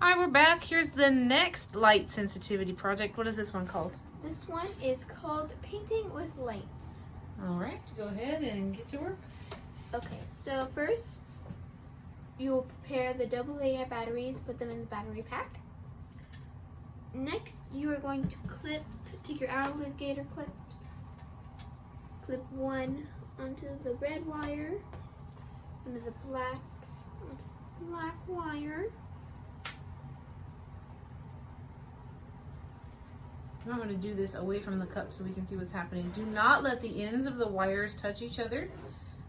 All right, we're back. Here's the next light sensitivity project. What is this one called? This one is called Painting with Light. All right, go ahead and get to work. Okay, so first you will prepare the AA batteries, put them in the battery pack. Next, you are going to take your alligator clips, clip one onto the red wire, onto the black wire. I'm going to do this away from the cup so we can see what's happening. Do not let the ends of the wires touch each other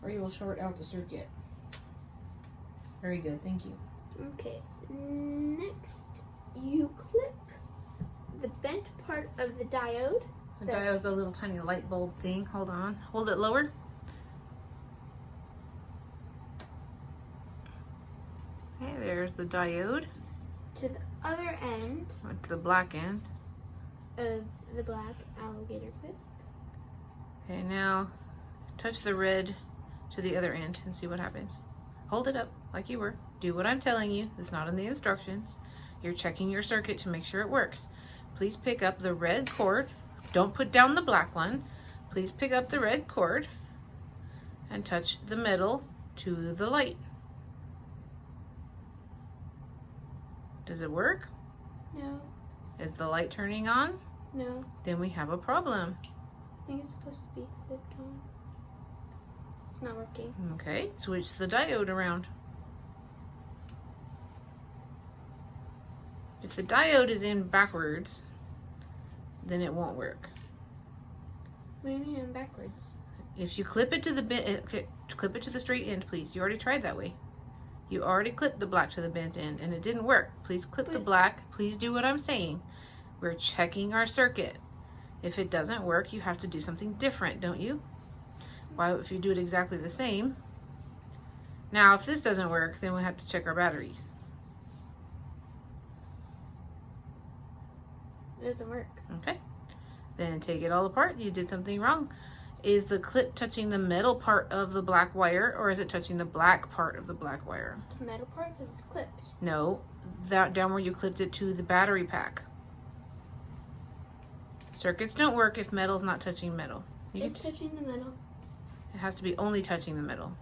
or you will short out the circuit. Very good, thank you. Okay, next you clip the bent part of the diode. The diode's a little tiny light bulb thing. Hold on. Hold it lower. Okay, there's the diode. To the other end. To the black end. Of the black alligator clip. Okay, now touch the red to the other end and see what happens. Hold it up like you were. Do what I'm telling you. It's not in the instructions. You're checking your circuit to make sure it works. Please pick up the red cord. Don't put down the black one. Please pick up the red cord and touch the metal to the light. Does it work? No. Is the light turning on? No. Then we have a problem. I think it's supposed to be clipped on. It's not working. Okay, switch the diode around. If the diode is in backwards, then it won't work. What do you mean backwards? If you clip it to the clip it to the straight end, please. You already tried that way. You already clipped the black to the bent end and it didn't work. Please clip the black. Please do what I'm saying. We're checking our circuit. If it doesn't work, you have to do something different, don't you? Why, if you do it exactly the same. Now, if this doesn't work, then we have to check our batteries. It doesn't work. Okay. Then take it all apart. You did something wrong. Is the clip touching the metal part of the black wire or is it touching the black part of the black wire? The metal part because it's clipped. No, that down where you clipped it to the battery pack. Circuits don't work if metal's not touching metal. It's touching the metal. It has to be only touching the metal.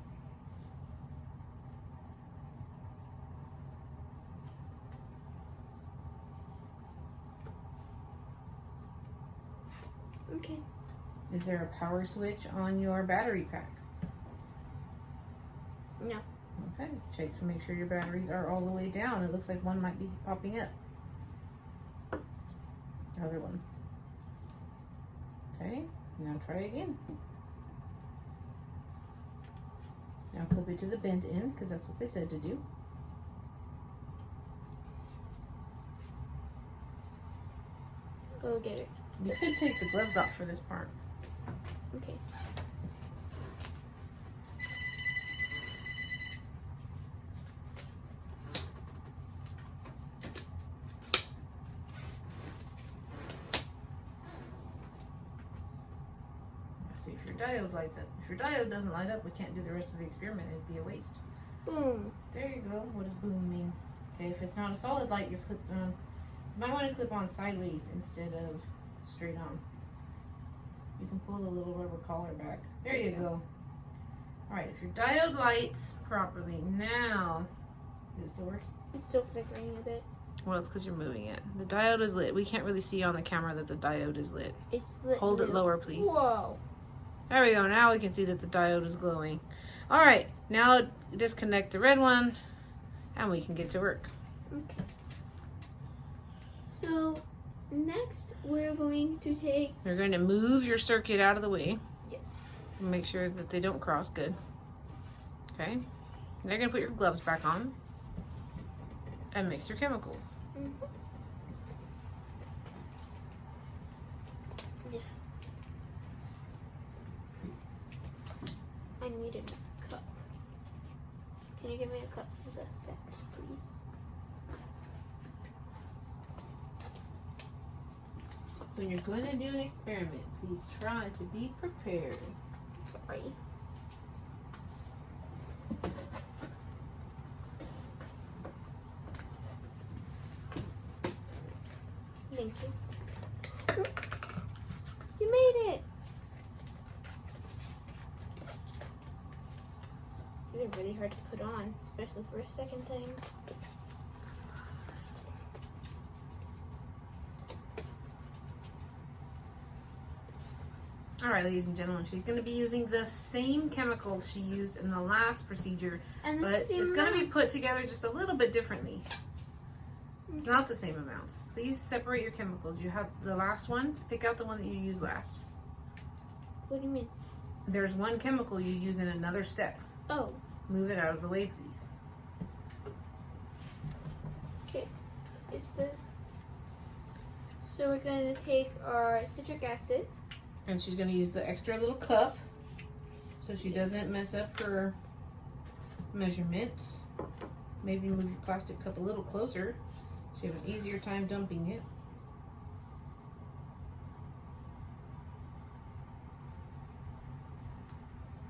Okay. Is there a power switch on your battery pack? No. Okay, check to make sure your batteries are all the way down. It looks like one might be popping up. Other one. Okay, now try again. Now clip it to the bent end because that's what they said to do. Go get it. You could take the gloves off for this part. Okay. Let's see if your diode lights up. If your diode doesn't light up, we can't do the rest of the experiment. It'd be a waste. Boom. There you go. What does boom mean? Okay, if it's not a solid light, you're clipped on. You might want to clip on sideways instead of straight on. You can pull the little rubber collar back. There you go. Alright, if your diode lights properly, now, is it still working? It's still flickering a bit. Well, it's because you're moving it. The diode is lit. We can't really see on the camera that the diode is lit. It's lit. Hold it lower, please. Whoa. There we go. Now we can see that the diode is glowing. Alright, now disconnect the red one and we can get to work. Okay. So, next we're going to take... You're going to move your circuit out of the way. Yes. And make sure that they don't cross. Good. Okay. Now you're going to put your gloves back on and mix your chemicals. Mm-hmm. Yeah. I need a cup. Can you give me a cup for the set, please? When you're going to do an experiment, please try to be prepared. Sorry. Thank you. You made it. These are really hard to put on, especially for a second time. All right, ladies and gentlemen, she's going to be using the same chemicals she used in the last procedure, And but it's going to be put together just a little bit differently. It's not the same amounts. Please separate your chemicals. You have the last one. Pick out the one that you used last. What do you mean? There's one chemical you use in another step. Oh. Move it out of the way, please. Okay. So we're going to take our citric acid. And she's going to use the extra little cup so she doesn't mess up her measurements. Maybe move your plastic cup a little closer so you have an easier time dumping it.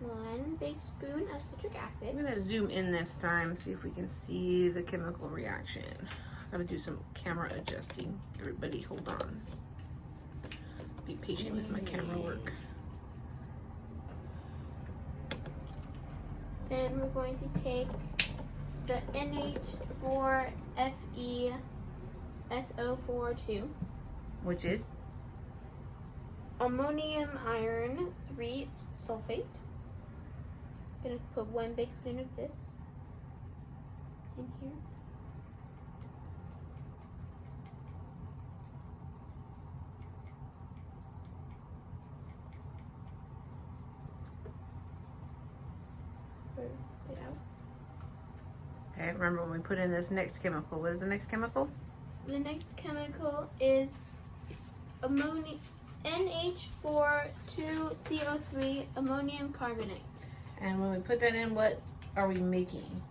One big spoon of citric acid. I'm going to zoom in this time, see if we can see the chemical reaction. I've got to do some camera adjusting. Everybody hold on. Be patient with my camera work. Then we're going to take the NH4FeSO42, Which is? ammonium iron 3 sulfate. Gonna put one big spoon of this in here. It out. Okay, remember when we put in this next chemical. What is the next chemical? The next chemical is NH42CO3 ammonium carbonate. And when we put that in, what are we making?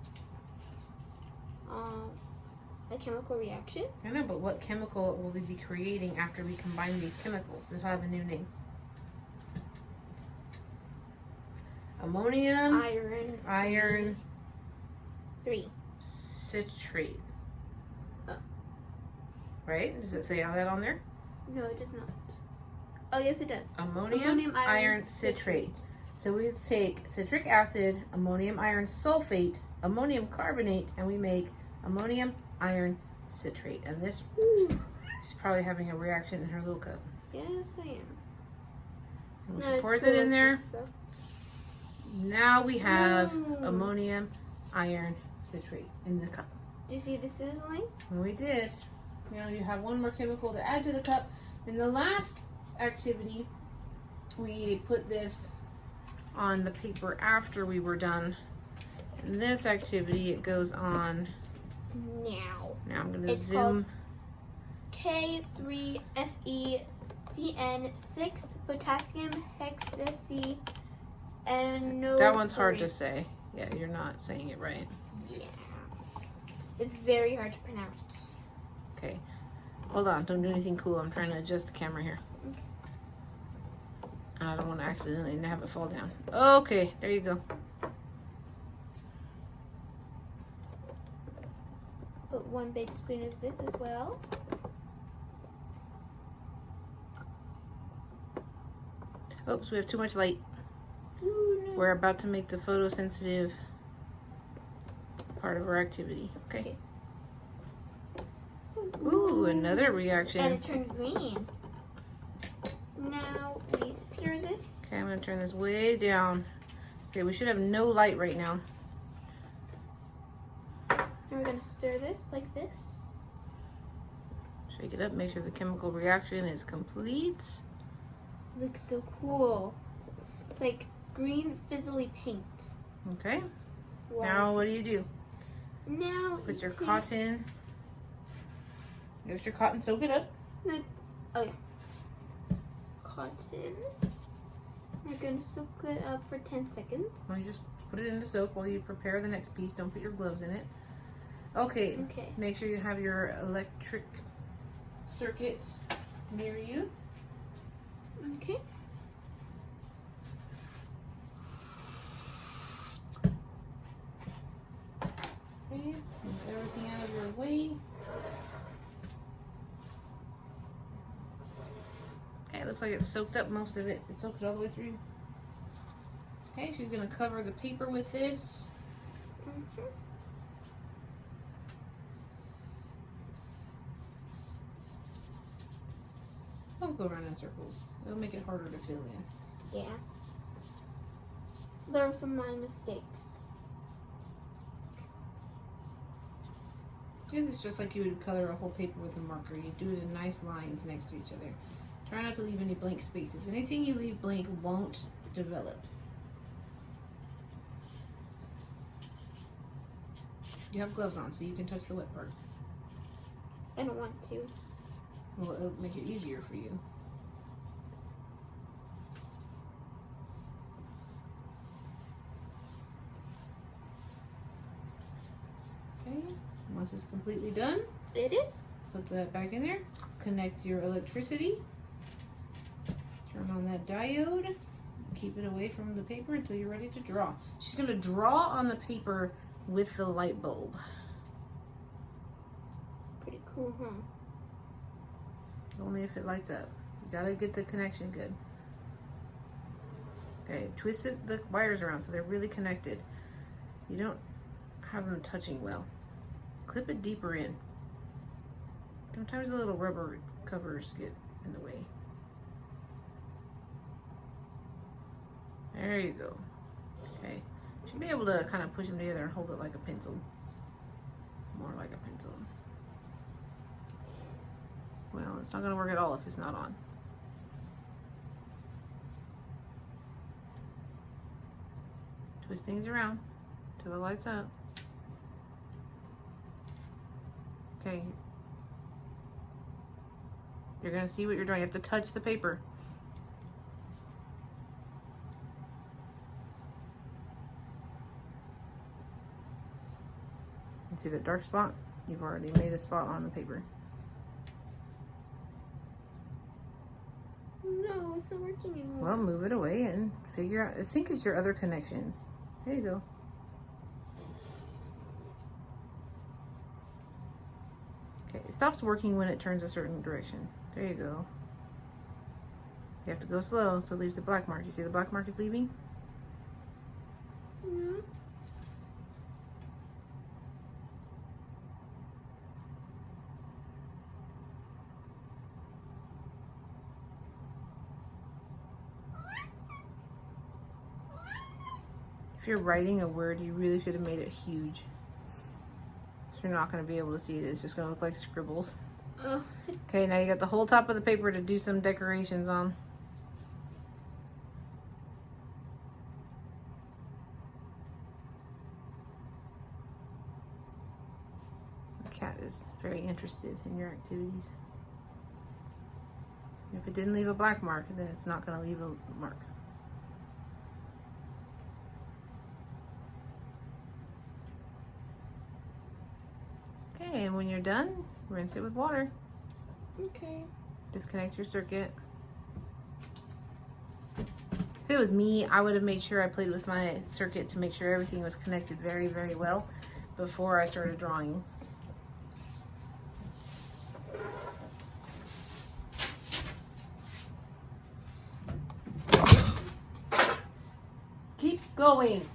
A chemical reaction. I know, but what chemical will we be creating after we combine these chemicals? This will have a new name. Ammonium iron 3 citrate. Oh. Right? Does it say all that on there? No, it does not. Oh, yes, it does. Ammonium iron citrate. So we take citric acid, ammonium iron sulfate, ammonium carbonate, and we make ammonium iron citrate. And this, she's probably having a reaction in her little cup. Yes, I am. So when she pours it in there, now we have Ooh. ammonium iron citrate in the cup. Do you see the sizzling? And we did. Now you have one more chemical to add to the cup. In the last activity, we put this on the paper after we were done. In this activity, it goes on Now. Now I'm going to It's zoom. K3FeCN6 potassium hexacy and no. That one's hard to say. Yeah, you're not saying it right. Yeah. It's very hard to pronounce. Okay. Hold on. Don't do anything cool. I'm trying to adjust the camera here. Okay. And I don't want to accidentally have it fall down. Okay. There you go. Put one big spoon of this as well. Oops, we have too much light. Ooh, no. We're about to make the photosensitive part of our activity. Okay. Ooh, another reaction. And it turned green. Now we stir this. Okay, I'm going to turn this way down. Okay, we should have no light right now. And we're going to stir this like this. Shake it up, make sure the chemical reaction is complete. Looks so cool. It's like green fizzly paint. Okay. Wow. Now what do? Now Put your take- cotton. There's your cotton, soak it up. No, oh yeah. Cotton. We're gonna soak it up for 10 seconds. Or you just put it in the soak while you prepare the next piece. Don't put your gloves in it. Okay. Okay. Make sure you have your electric circuit near you. Okay. Okay. Move everything out of your way. looks like it soaked up most of it. It soaked it all the way through. Okay, she's gonna cover the paper with this. Mm-hmm. Don't go around in circles. It'll make it harder to fill in. Yeah. Learn from my mistakes. Do this just like you would color a whole paper with a marker. You do it in nice lines next to each other. Try not to leave any blank spaces. Anything you leave blank won't develop. You have gloves on, so you can touch the wet part. I don't want to. Well, it'll make it easier for you. Okay, once it's completely done, It is. put that back in there. Connect your electricity. Turn on that diode. Keep it away from the paper until you're ready to draw. She's going to draw on the paper with the light bulb. Pretty cool, huh? Only if it lights up. You gotta get the connection good. Okay, twist the wires around so they're really connected. You don't have them touching well. Clip it deeper in. Sometimes the little rubber covers get in the way. There you go. Okay, you should be able to kind of push them together and hold it like a pencil. More like a pencil. Well, it's not going to work at all if it's not on. Twist things around till the light's up. Okay. You're going to see what you're doing. You have to touch the paper. You see that dark spot? You've already made a spot on the paper. No, it's not working anymore. Well, move it away and figure out. Sync is your other connections. There you go. Okay, it stops working when it turns a certain direction. There you go. You have to go slow so it leaves the black mark. You see the black mark is leaving? Mm-hmm. If you're writing a word, you really should have made it huge. So you're not going to be able to see it. It's just going to look like scribbles. Oh. Okay, now you got the whole top of the paper to do some decorations on. The cat is very interested in your activities. If it didn't leave a black mark, then it's not going to leave a mark. Okay, and when you're done, rinse it with water. Okay. Disconnect your circuit. If it was me, I would have made sure I played with my circuit to make sure everything was connected very, very well before I started drawing. Keep going.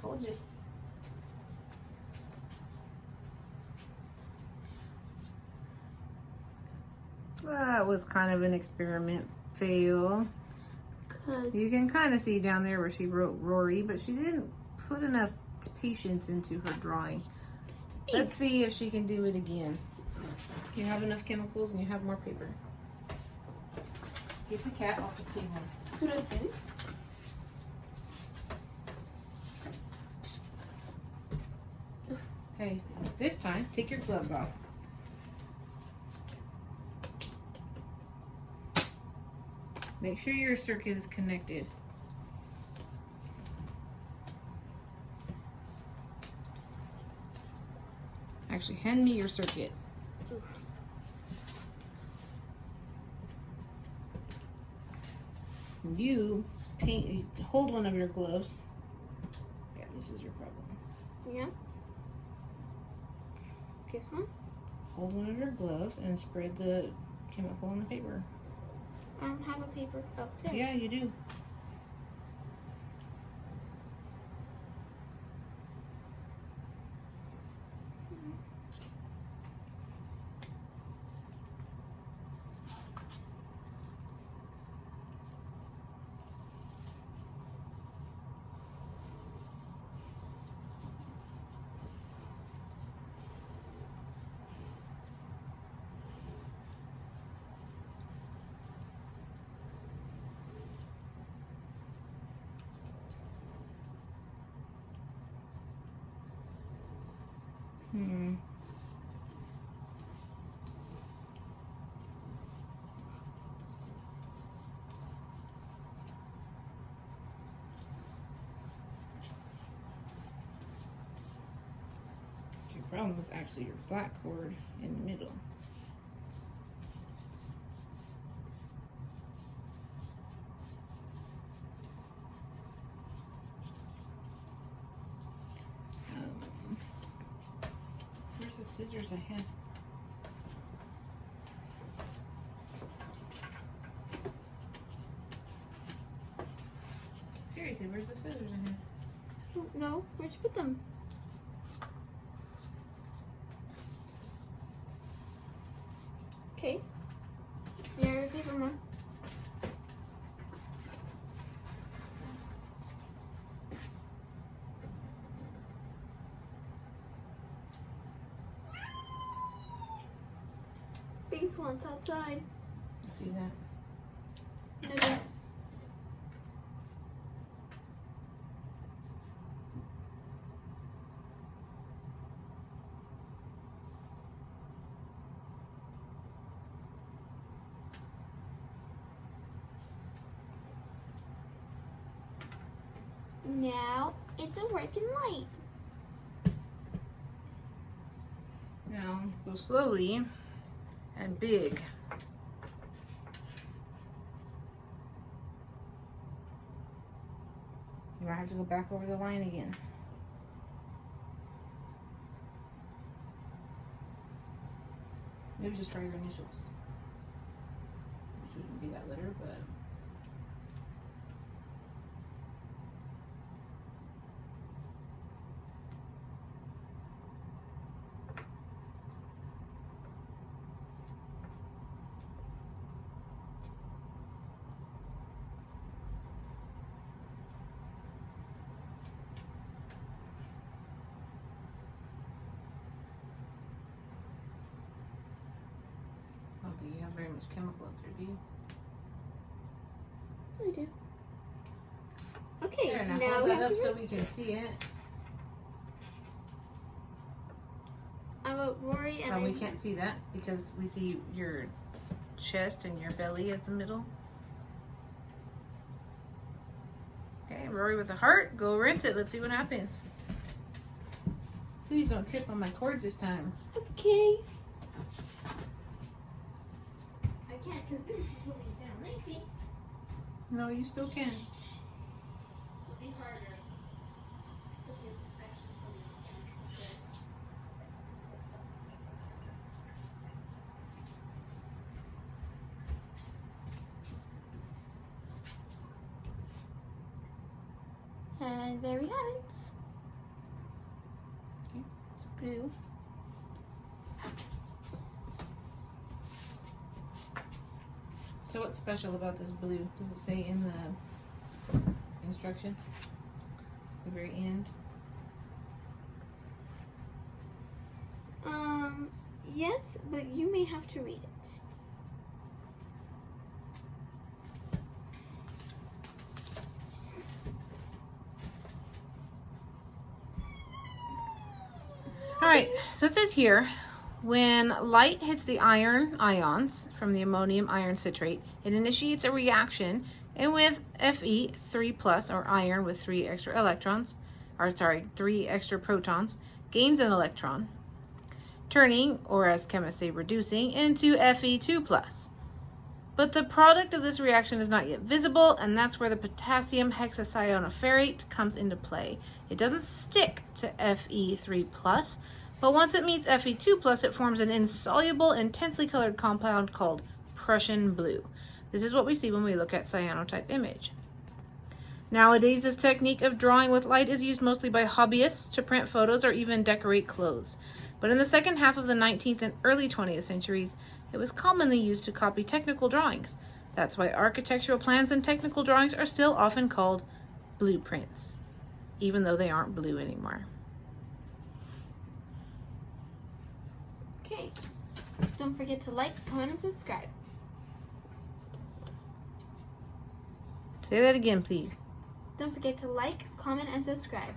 Told you. That was kind of an experiment fail. Cause You can kind of see down there where she wrote Rory, but she didn't put enough patience into her drawing. Let's see if she can do it again. You have enough chemicals and you have more paper. Get the cat off the table. that's what I was doing. Okay, this time, take your gloves off. Make sure your circuit is connected. Actually, hand me your circuit. Oof. You hold one of your gloves. Yeah, this is your problem. Yeah. This one? Hold one of your gloves and spread the chemical on the paper. I don't have a paper up there. Yeah, you do. Your problem is actually your black cord in the middle. Where's the scissors I had? Seriously, where's the scissors I had? I don't know. Where'd you put them? Okay. Here, give them one. These ones outside. See that? No guts. Now it's a working light. Now go slowly and big. You might have to go back over the line again. Maybe just try your initials. It shouldn't be that letter, but. I don't think you have very much chemical up there, do you? I do. Okay, There, now now hold we that have up to so rest. we can see it. How about Rory and Oh, we then- can't see that because we see your chest and your belly as the middle. Okay, Rory with the heart. Go rinse it. Let's see what happens. Please don't trip on my cord this time. Okay. I can't because this is holding down these things. No, you still can. It'll be harder. Because it's actually holding it down. And there we have it. Okay. It's blue. So what's special about this blue? Does it say in the instructions? At the very end? Yes, but you may have to read it. Alright, so it says here, when light hits the iron ions from the ammonium iron citrate, it initiates a reaction, and with Fe, 3 plus, or iron with 3 extra electrons, or sorry, 3 extra protons, gains an electron, turning, or as chemists say, reducing, into Fe2 plus. But the product of this reaction is not yet visible, and that's where the potassium hexacyanoferrate comes into play. It doesn't stick to Fe3+, but once it meets Fe2+, it forms an insoluble, intensely colored compound called Prussian blue. This is what we see when we look at cyanotype image. Nowadays, this technique of drawing with light is used mostly by hobbyists to print photos or even decorate clothes. But in the second half of the 19th and early 20th centuries, it was commonly used to copy technical drawings. That's why architectural plans and technical drawings are still often called blueprints, even though they aren't blue anymore. Okay. Don't forget to like, comment, and subscribe. Say that again, please. Don't forget to like, comment, and subscribe.